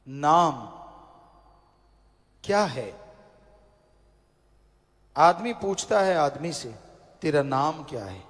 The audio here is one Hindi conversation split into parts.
नाम क्या है? आदमी पूछता है आदमी से, तेरा नाम क्या है?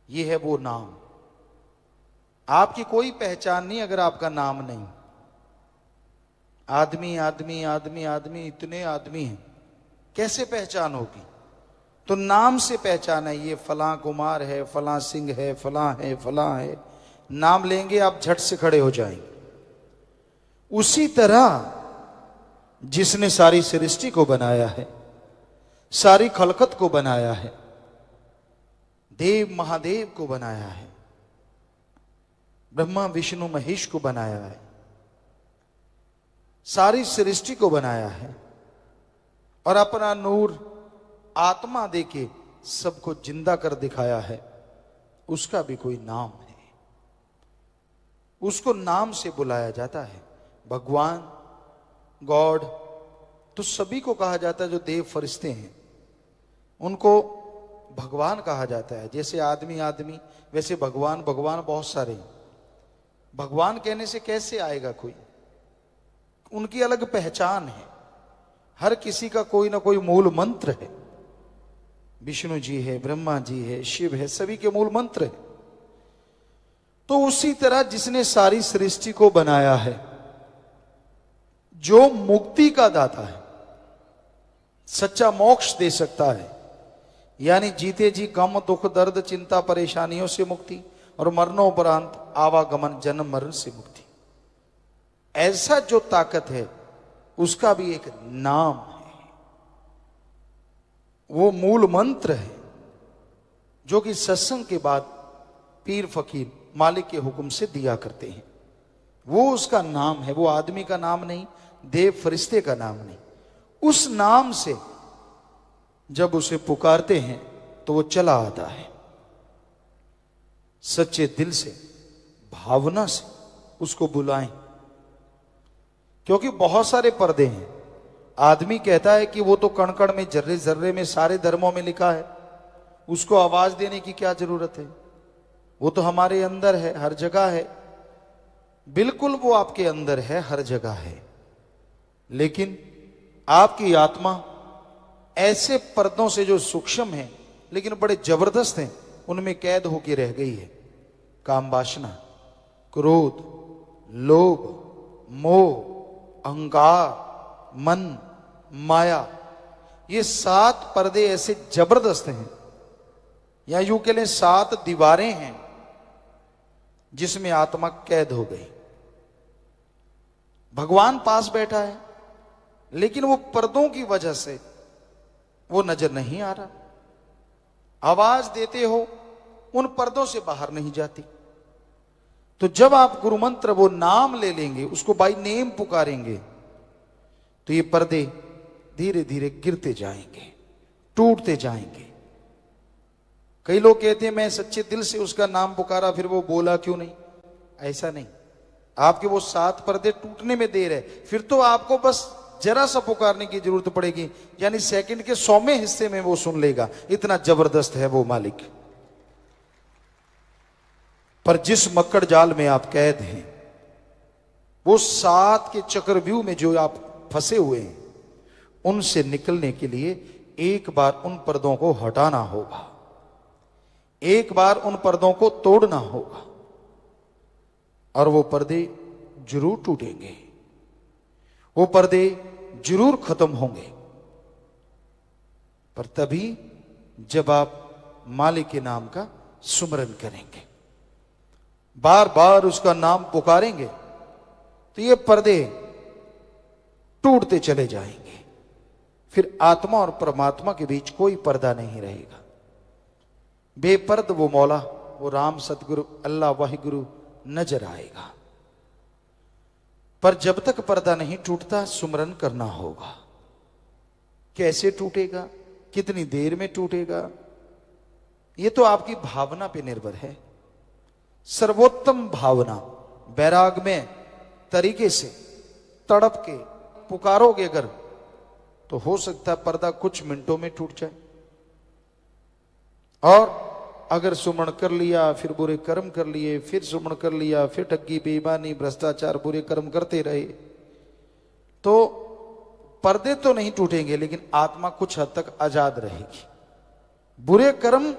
ये है वो नाम। आपकी कोई पहचान नहीं अगर आपका नाम नहीं। आदमी आदमी आदमी आदमी, इतने आदमी हैं, कैसे पहचान होगी? तो नाम से पहचान है। ये फलां कुमार है, फलां सिंह है, फलां है, फलां है। नाम लेंगे आप झट से खड़े हो जाएंगे। उसी तरह जिसने सारी सृष्टि को बनाया है, सारी खलकत को बनाया है, देव महादेव को बनाया है, ब्रह्मा विष्णु महेश को बनाया है, सारी सृष्टि को बनाया है और अपना नूर आत्मा देके सबको जिंदा कर दिखाया है, उसका भी कोई नाम है। उसको नाम से बुलाया जाता है। भगवान, गॉड तो सभी को कहा जाता है। जो देव फरिश्ते हैं उनको भगवान कहा जाता है। जैसे आदमी आदमी, वैसे भगवान भगवान बहुत सारे हैं। भगवान कहने से कैसे आएगा कोई? उनकी अलग पहचान है। हर किसी का कोई ना कोई मूल मंत्र है। विष्णु जी है, ब्रह्मा जी है, शिव है, सभी के मूल मंत्र है। तो उसी तरह जिसने सारी सृष्टि को बनाया है, जो मुक्ति का दाता है, सच्चा मोक्ष दे सकता है, यानी जीते जी गम दुख दर्द चिंता परेशानियों से मुक्ति और मरणोपरांत आवागमन जन्म मरण से मुक्ति, ऐसा जो ताकत है उसका भी एक नाम है। वो मूल मंत्र है जो कि सत्संग के बाद पीर फकीर मालिक के हुक्म से दिया करते हैं। वो उसका नाम है। वो आदमी का नाम नहीं, देव फरिश्ते का नाम नहीं। उस नाम से जब उसे पुकारते हैं तो वो चला आता है। सच्चे दिल से, भावना से उसको बुलाएं। क्योंकि बहुत सारे पर्दे हैं। आदमी कहता है कि वो तो कण कण में, जर्रे जर्रे में, सारे धर्मों में लिखा है, उसको आवाज देने की क्या जरूरत है? वो तो हमारे अंदर है, हर जगह है। बिल्कुल वो आपके अंदर है, हर जगह है। लेकिन आपकी आत्मा ऐसे पर्दों से जो सूक्ष्म है लेकिन बड़े जबरदस्त हैं, उनमें कैद होकर रह गई है। काम वासना, क्रोध, लोभ, मोह, अहंकार, मन, माया, ये 7 पर्दे ऐसे जबरदस्त हैं, या यूं कह लें 7 दीवारें हैं जिसमें आत्मा कैद हो गई। भगवान पास बैठा है लेकिन वो पर्दों की वजह से वो नजर नहीं आ रहा। आवाज देते हो, उन पर्दों से बाहर नहीं जाती। तो जब आप गुरु मंत्र, वो नाम ले लेंगे, उसको बाय नेम पुकारेंगे, तो ये पर्दे धीरे धीरे गिरते जाएंगे, टूटते जाएंगे। कई लोग कहते हैं मैं सच्चे दिल से उसका नाम पुकारा, फिर वो बोला क्यों नहीं? ऐसा नहीं। आपके वो 7 पर्दे टूटने में देर है, फिर तो आपको बस जरा सा पुकारने की जरूरत पड़ेगी, यानी सेकंड के 100वें हिस्से में वो सुन लेगा। इतना जबरदस्त है वो मालिक। पर जिस मक्कड़ जाल में आप कैद हैं, वो 7 के चक्रव्यूह में जो आप फंसे हुए हैं, उनसे निकलने के लिए एक बार उन पर्दों को हटाना होगा, एक बार उन पर्दों को तोड़ना होगा, और वो पर्दे जरूर टूटेंगे, वो पर्दे जरूर खत्म होंगे। पर तभी जब आप मालिक के नाम का सुमरन करेंगे, बार बार उसका नाम पुकारेंगे, तो ये पर्दे टूटते चले जाएंगे। फिर आत्मा और परमात्मा के बीच कोई पर्दा नहीं रहेगा। बेपर्द वो मौला, वो राम, सतगुरु, अल्लाह, वाहिगुरु नजर आएगा। पर जब तक पर्दा नहीं टूटता, सुमरन करना होगा। कैसे टूटेगा, कितनी देर में टूटेगा, ये तो आपकी भावना पे निर्भर है। सर्वोत्तम भावना, बैराग में तरीके से तड़प के पुकारोगे अगर, तो हो सकता है पर्दा कुछ मिनटों में टूट जाए। और अगर सुमन कर लिया, फिर बुरे कर्म कर लिए, फिर सुमन कर लिया, फिर ठगी बेईमानी भ्रष्टाचार बुरे कर्म करते रहे, तो पर्दे तो नहीं टूटेंगे, लेकिन आत्मा कुछ हद तक आजाद रहेगी। बुरे कर्म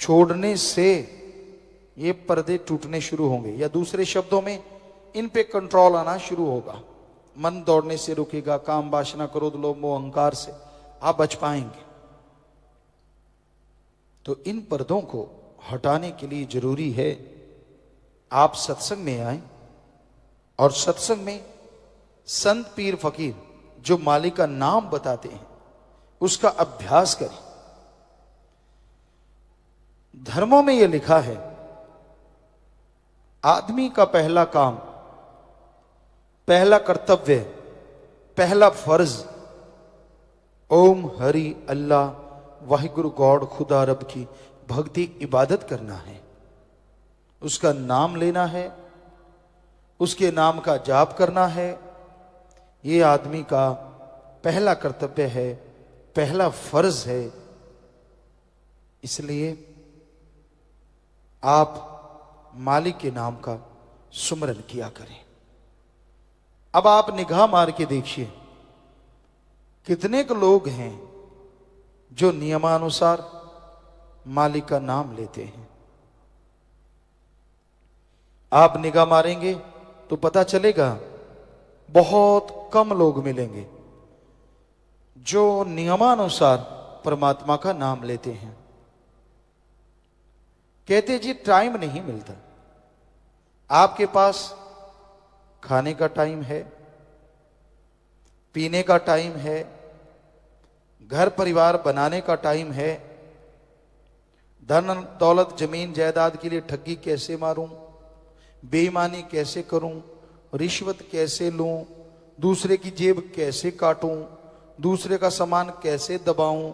छोड़ने से ये पर्दे टूटने शुरू होंगे, या दूसरे शब्दों में इन पे कंट्रोल आना शुरू होगा। मन दौड़ने से रुकेगा, काम वासना क्रोध लोभ मोह अहंकार से आप बच पाएंगे। तो इन पर्दों को हटाने के लिए जरूरी है आप सत्संग में आए, और सत्संग में संत पीर फकीर जो मालिक का नाम बताते हैं उसका अभ्यास करें। धर्मों में यह लिखा है, आदमी का पहला काम, पहला कर्तव्य, पहला फर्ज ओम हरि अल्लाह वाहिगुरु गॉड खुदा रब की भक्ति इबादत करना है, उसका नाम लेना है, उसके नाम का जाप करना है। ये आदमी का पहला कर्तव्य है, पहला फर्ज है। इसलिए आप मालिक के नाम का सुमरन किया करें। अब आप निगाह मार के देखिए, कितने के लोग हैं जो नियमानुसार मालिक का नाम लेते हैं। आप निगाह मारेंगे तो पता चलेगा बहुत कम लोग मिलेंगे जो नियमानुसार परमात्मा का नाम लेते हैं। कहते जी टाइम नहीं मिलता। आपके पास खाने का टाइम है, पीने का टाइम है, घर परिवार बनाने का टाइम है, धन दौलत जमीन जायदाद के लिए ठगी कैसे मारूं, बेईमानी कैसे करूं, रिश्वत कैसे लूं, दूसरे की जेब कैसे काटूं, दूसरे का सामान कैसे दबाऊं,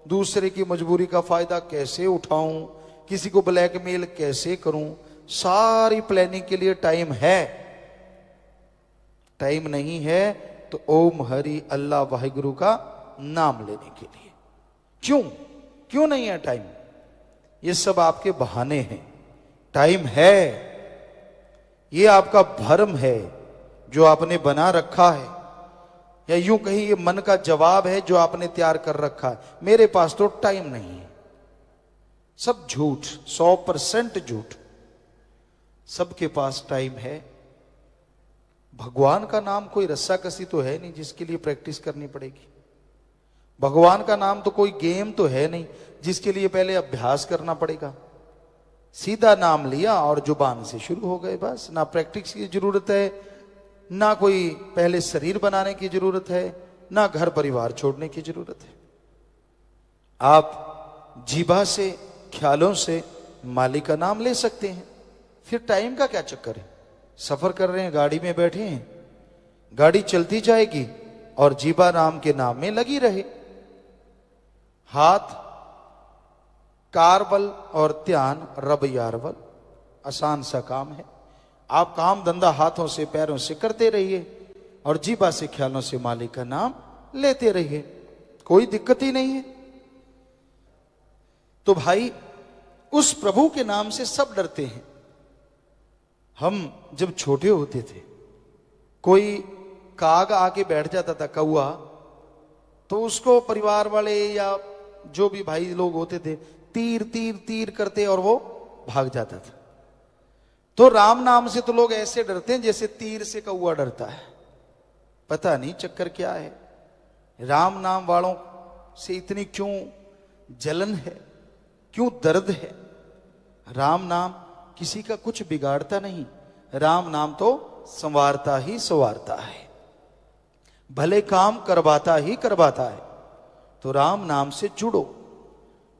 दूसरे की मजबूरी का फायदा कैसे उठाऊं, किसी को ब्लैकमेल कैसे करूं, सारी प्लानिंग के लिए टाइम है। टाइम नहीं है तो ओम हरि अल्लाह वाहिगुरु का नाम लेने के लिए। क्यों नहीं है टाइम? ये सब आपके बहाने हैं। टाइम है, ये आपका भ्रम है जो आपने बना रखा है, या यूं कहीं ये मन का जवाब है जो आपने तैयार कर रखा है, मेरे पास तो टाइम नहीं है। सब झूठ, 100% झूठ। सबके पास टाइम है। भगवान का नाम कोई रस्साकसी तो है नहीं जिसके लिए प्रैक्टिस करनी पड़ेगी। भगवान का नाम तो कोई गेम तो है नहीं जिसके लिए पहले अभ्यास करना पड़ेगा। सीधा नाम लिया और जुबान से शुरू हो गए, बस। ना प्रैक्टिस की जरूरत है, ना कोई पहले शरीर बनाने की जरूरत है, ना घर परिवार छोड़ने की जरूरत है। आप जीभा से, ख्यालों से मालिक का नाम ले सकते हैं। फिर टाइम का क्या चक्कर है? सफर कर रहे हैं, गाड़ी में बैठे हैं, गाड़ी चलती जाएगी और जीभा नाम के नाम में लगी रहे। हाथ कारबल और ध्यान रब यारबल, आसान सा काम है। आप काम धंधा हाथों से पैरों से करते रहिए और जीभा से ख्यालों से मालिक का नाम लेते रहिए, कोई दिक्कत ही नहीं है। तो भाई उस प्रभु के नाम से सब डरते हैं। हम जब छोटे होते थे, कोई काग आके बैठ जाता था, कौआ, तो उसको परिवार वाले या जो भी भाई लोग होते थे तीर तीर तीर करते और वो भाग जाता था। तो राम नाम से तो लोग ऐसे डरते हैं जैसे तीर से कौआ डरता है। पता नहीं चक्कर क्या है, राम नाम वालों से इतनी क्यों जलन है, क्यों दर्द है? राम नाम किसी का कुछ बिगाड़ता नहीं, राम नाम तो संवारता ही संवारता है, भले काम करवाता ही करवाता है। तो राम नाम से जुड़ो,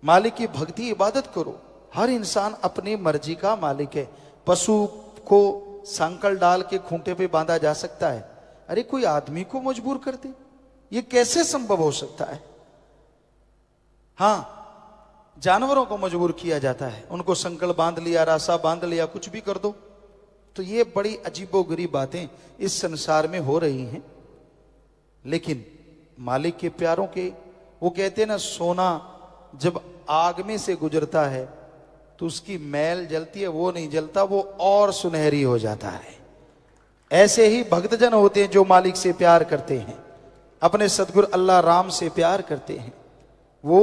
मालिक की भक्ति इबादत करो। हर इंसान अपनी मर्जी का मालिक है। पशु को संकल डाल के खूंटे पे बांधा जा सकता है, अरे कोई आदमी को मजबूर कर दे, ये कैसे संभव हो सकता है? हाँ, जानवरों को मजबूर किया जाता है, उनको संकल बांध लिया, रासा बांध लिया, कुछ भी कर दो। तो ये बड़ी अजीबोगरीब बातें इस संसार में हो रही हैं। लेकिन मालिक के प्यारों के, वो कहते हैं ना, सोना जब आग में से गुजरता है तो उसकी मैल जलती है, वो नहीं जलता, वो और सुनहरी हो जाता है। ऐसे ही भक्तजन होते हैं जो मालिक से प्यार करते हैं, अपने सदगुरु अल्लाह राम से प्यार करते हैं। वो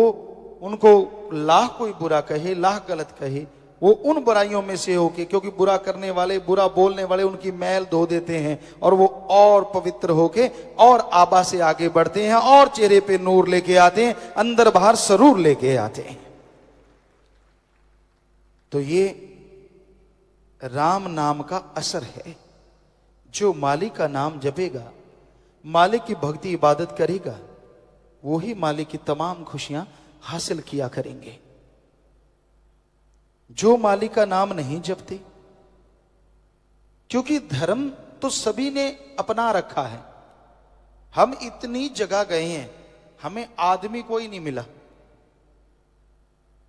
उनको लाख कोई बुरा कहे, लाख गलत कहे, वो उन बुराइयों में से होके, क्योंकि बुरा करने वाले, बुरा बोलने वाले उनकी मैल धो देते हैं और वो और पवित्र होके और आबा से आगे बढ़ते हैं और चेहरे पे नूर लेके आते हैं, अंदर बाहर सरूर लेके आते हैं। तो ये राम नाम का असर है। जो मालिक का नाम जपेगा, मालिक की भक्ति इबादत करेगा, वो ही मालिक की तमाम खुशियां हासिल किया करेंगे। जो मालिक का नाम नहीं जपते, क्योंकि धर्म तो सभी ने अपना रखा है। हम इतनी जगह गए हैं, हमें आदमी कोई नहीं मिला।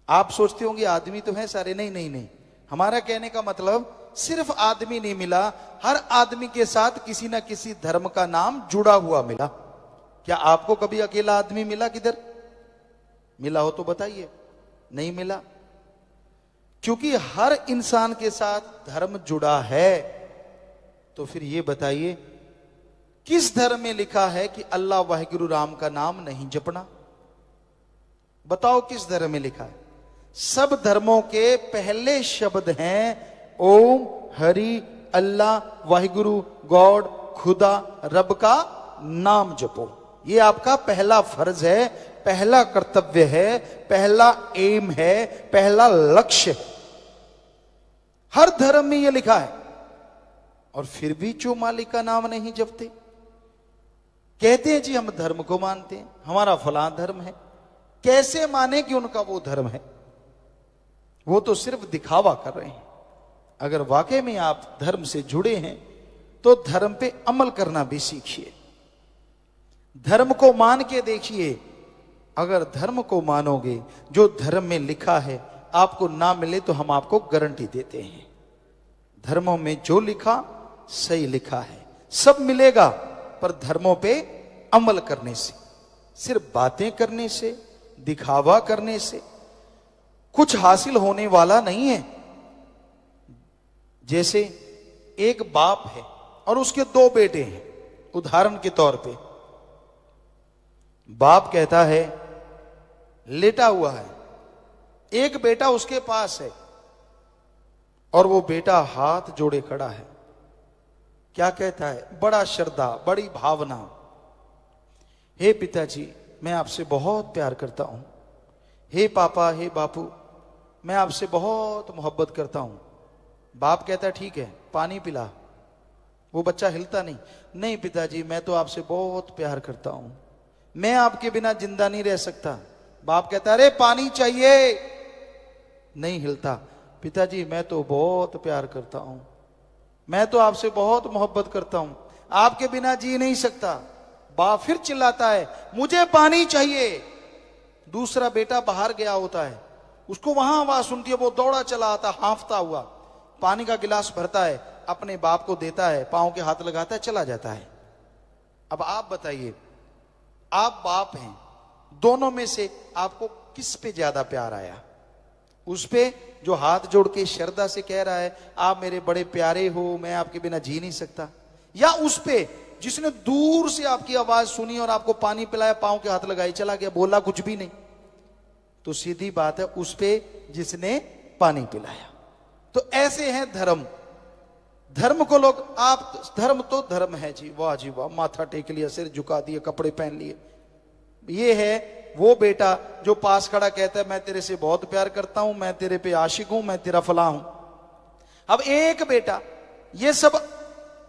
आप सोचते होंगे आदमी तो है सारे, नहीं नहीं नहीं, हमारा कहने का मतलब सिर्फ आदमी नहीं मिला, हर आदमी के साथ किसी ना किसी धर्म का नाम जुड़ा हुआ मिला। क्या आपको कभी अकेला आदमी मिला? किधर मिला हो तो बताइए। नहीं मिला, क्योंकि हर इंसान के साथ धर्म जुड़ा है। तो फिर ये बताइए, किस धर्म में लिखा है कि अल्लाह वाहिगुरु राम का नाम नहीं जपना? बताओ किस धर्म में लिखा है? सब धर्मों के पहले शब्द हैं ओम, हरि, अल्लाह, वाहिगुरु, गॉड, खुदा, रब का नाम जपो। ये आपका पहला फर्ज है, पहला कर्तव्य है, पहला एम है, पहला लक्ष्य है। हर धर्म में यह लिखा है। और फिर भी जो मालिक का नाम नहीं जपते, कहते हैं जी हम धर्म को मानते हैं, हमारा फलां धर्म है। कैसे माने कि उनका वो धर्म है? वो तो सिर्फ दिखावा कर रहे हैं। अगर वाकई में आप धर्म से जुड़े हैं तो धर्म पे अमल करना भी सीखिए, धर्म को मान के देखिए। अगर धर्म को मानोगे, जो धर्म में लिखा है आपको ना मिले तो हम आपको गारंटी देते हैं, धर्मों में जो लिखा सही लिखा है, सब मिलेगा। पर धर्मों पे अमल करने से, सिर्फ बातें करने से, दिखावा करने से कुछ हासिल होने वाला नहीं है। जैसे एक बाप है और उसके दो बेटे हैं। उदाहरण के तौर पे बाप कहता है, लेटा हुआ है, एक बेटा उसके पास है और वो बेटा हाथ जोड़े खड़ा है। क्या कहता है? बड़ा श्रद्धा, बड़ी भावना, हे पिताजी मैं आपसे बहुत प्यार करता हूं, हे पापा, हे बापू मैं आपसे बहुत मोहब्बत करता हूं। बाप कहता है ठीक है पानी पिला। वो बच्चा हिलता नहीं, नहीं पिताजी मैं तो आपसे बहुत प्यार करता हूं, मैं आपके बिना जिंदा नहीं रह सकता। बाप कहता है अरे पानी चाहिए, नहीं हिलता। पिताजी मैं तो बहुत प्यार करता हूं, मैं तो आपसे बहुत मोहब्बत करता हूं, आपके बिना जी नहीं सकता। बाप फिर चिल्लाता है मुझे पानी चाहिए। दूसरा बेटा बाहर गया होता है, उसको वहां आवाज सुनती है, वो दौड़ा चला आता हांफता हुआ, पानी का गिलास भरता है, अपने बाप को देता है, पांव के हाथ लगाता है, चला जाता है। अब आप बताइए, आप बाप हैं, दोनों में से आपको किस पे ज्यादा प्यार आया? उस पे जो हाथ जोड़ के श्रद्धा से कह रहा है आप मेरे बड़े प्यारे हो, मैं आपके बिना जी नहीं सकता, या उस पे जिसने दूर से आपकी आवाज सुनी और आपको पानी पिलाया, पांव के हाथ लगाए, चला गया, बोला कुछ भी नहीं? तो सीधी बात है उस पे जिसने पानी पिलाया। तो ऐसे हैं धर्म। धर्म को लोग, आप धर्म तो धर्म है जी, वाह जी वाह, माथा टेक लिया, सिर झुका दिए, कपड़े पहन लिए। ये है वो बेटा जो पास खड़ा कहता है मैं तेरे से बहुत प्यार करता हूं, मैं तेरे पे आशिक हूं, मैं तेरा फला हूं। अब एक बेटा ये सब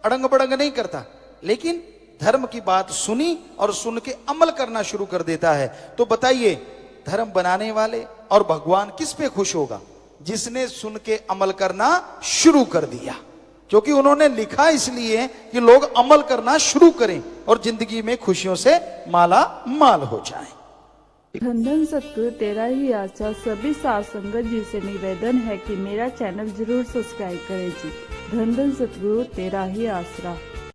अड़ंग बड़ंग नहीं करता, लेकिन धर्म की बात सुनी और सुन के अमल करना शुरू कर देता है। तो बताइए धर्म बनाने वाले और भगवान किस पे खुश होगा? जिसने सुन के अमल करना शुरू कर दिया, क्योंकि उन्होंने लिखा इसलिए कि लोग अमल करना शुरू करें और जिंदगी में खुशियों से माला माल हो जाएं। धन धन सतगुरु तेरा ही आशा सभी साथ संगत जी से निवेदन है कि मेरा चैनल जरूर सब्सक्राइब करें जी। धन धन सतगुरु तेरा ही आसरा।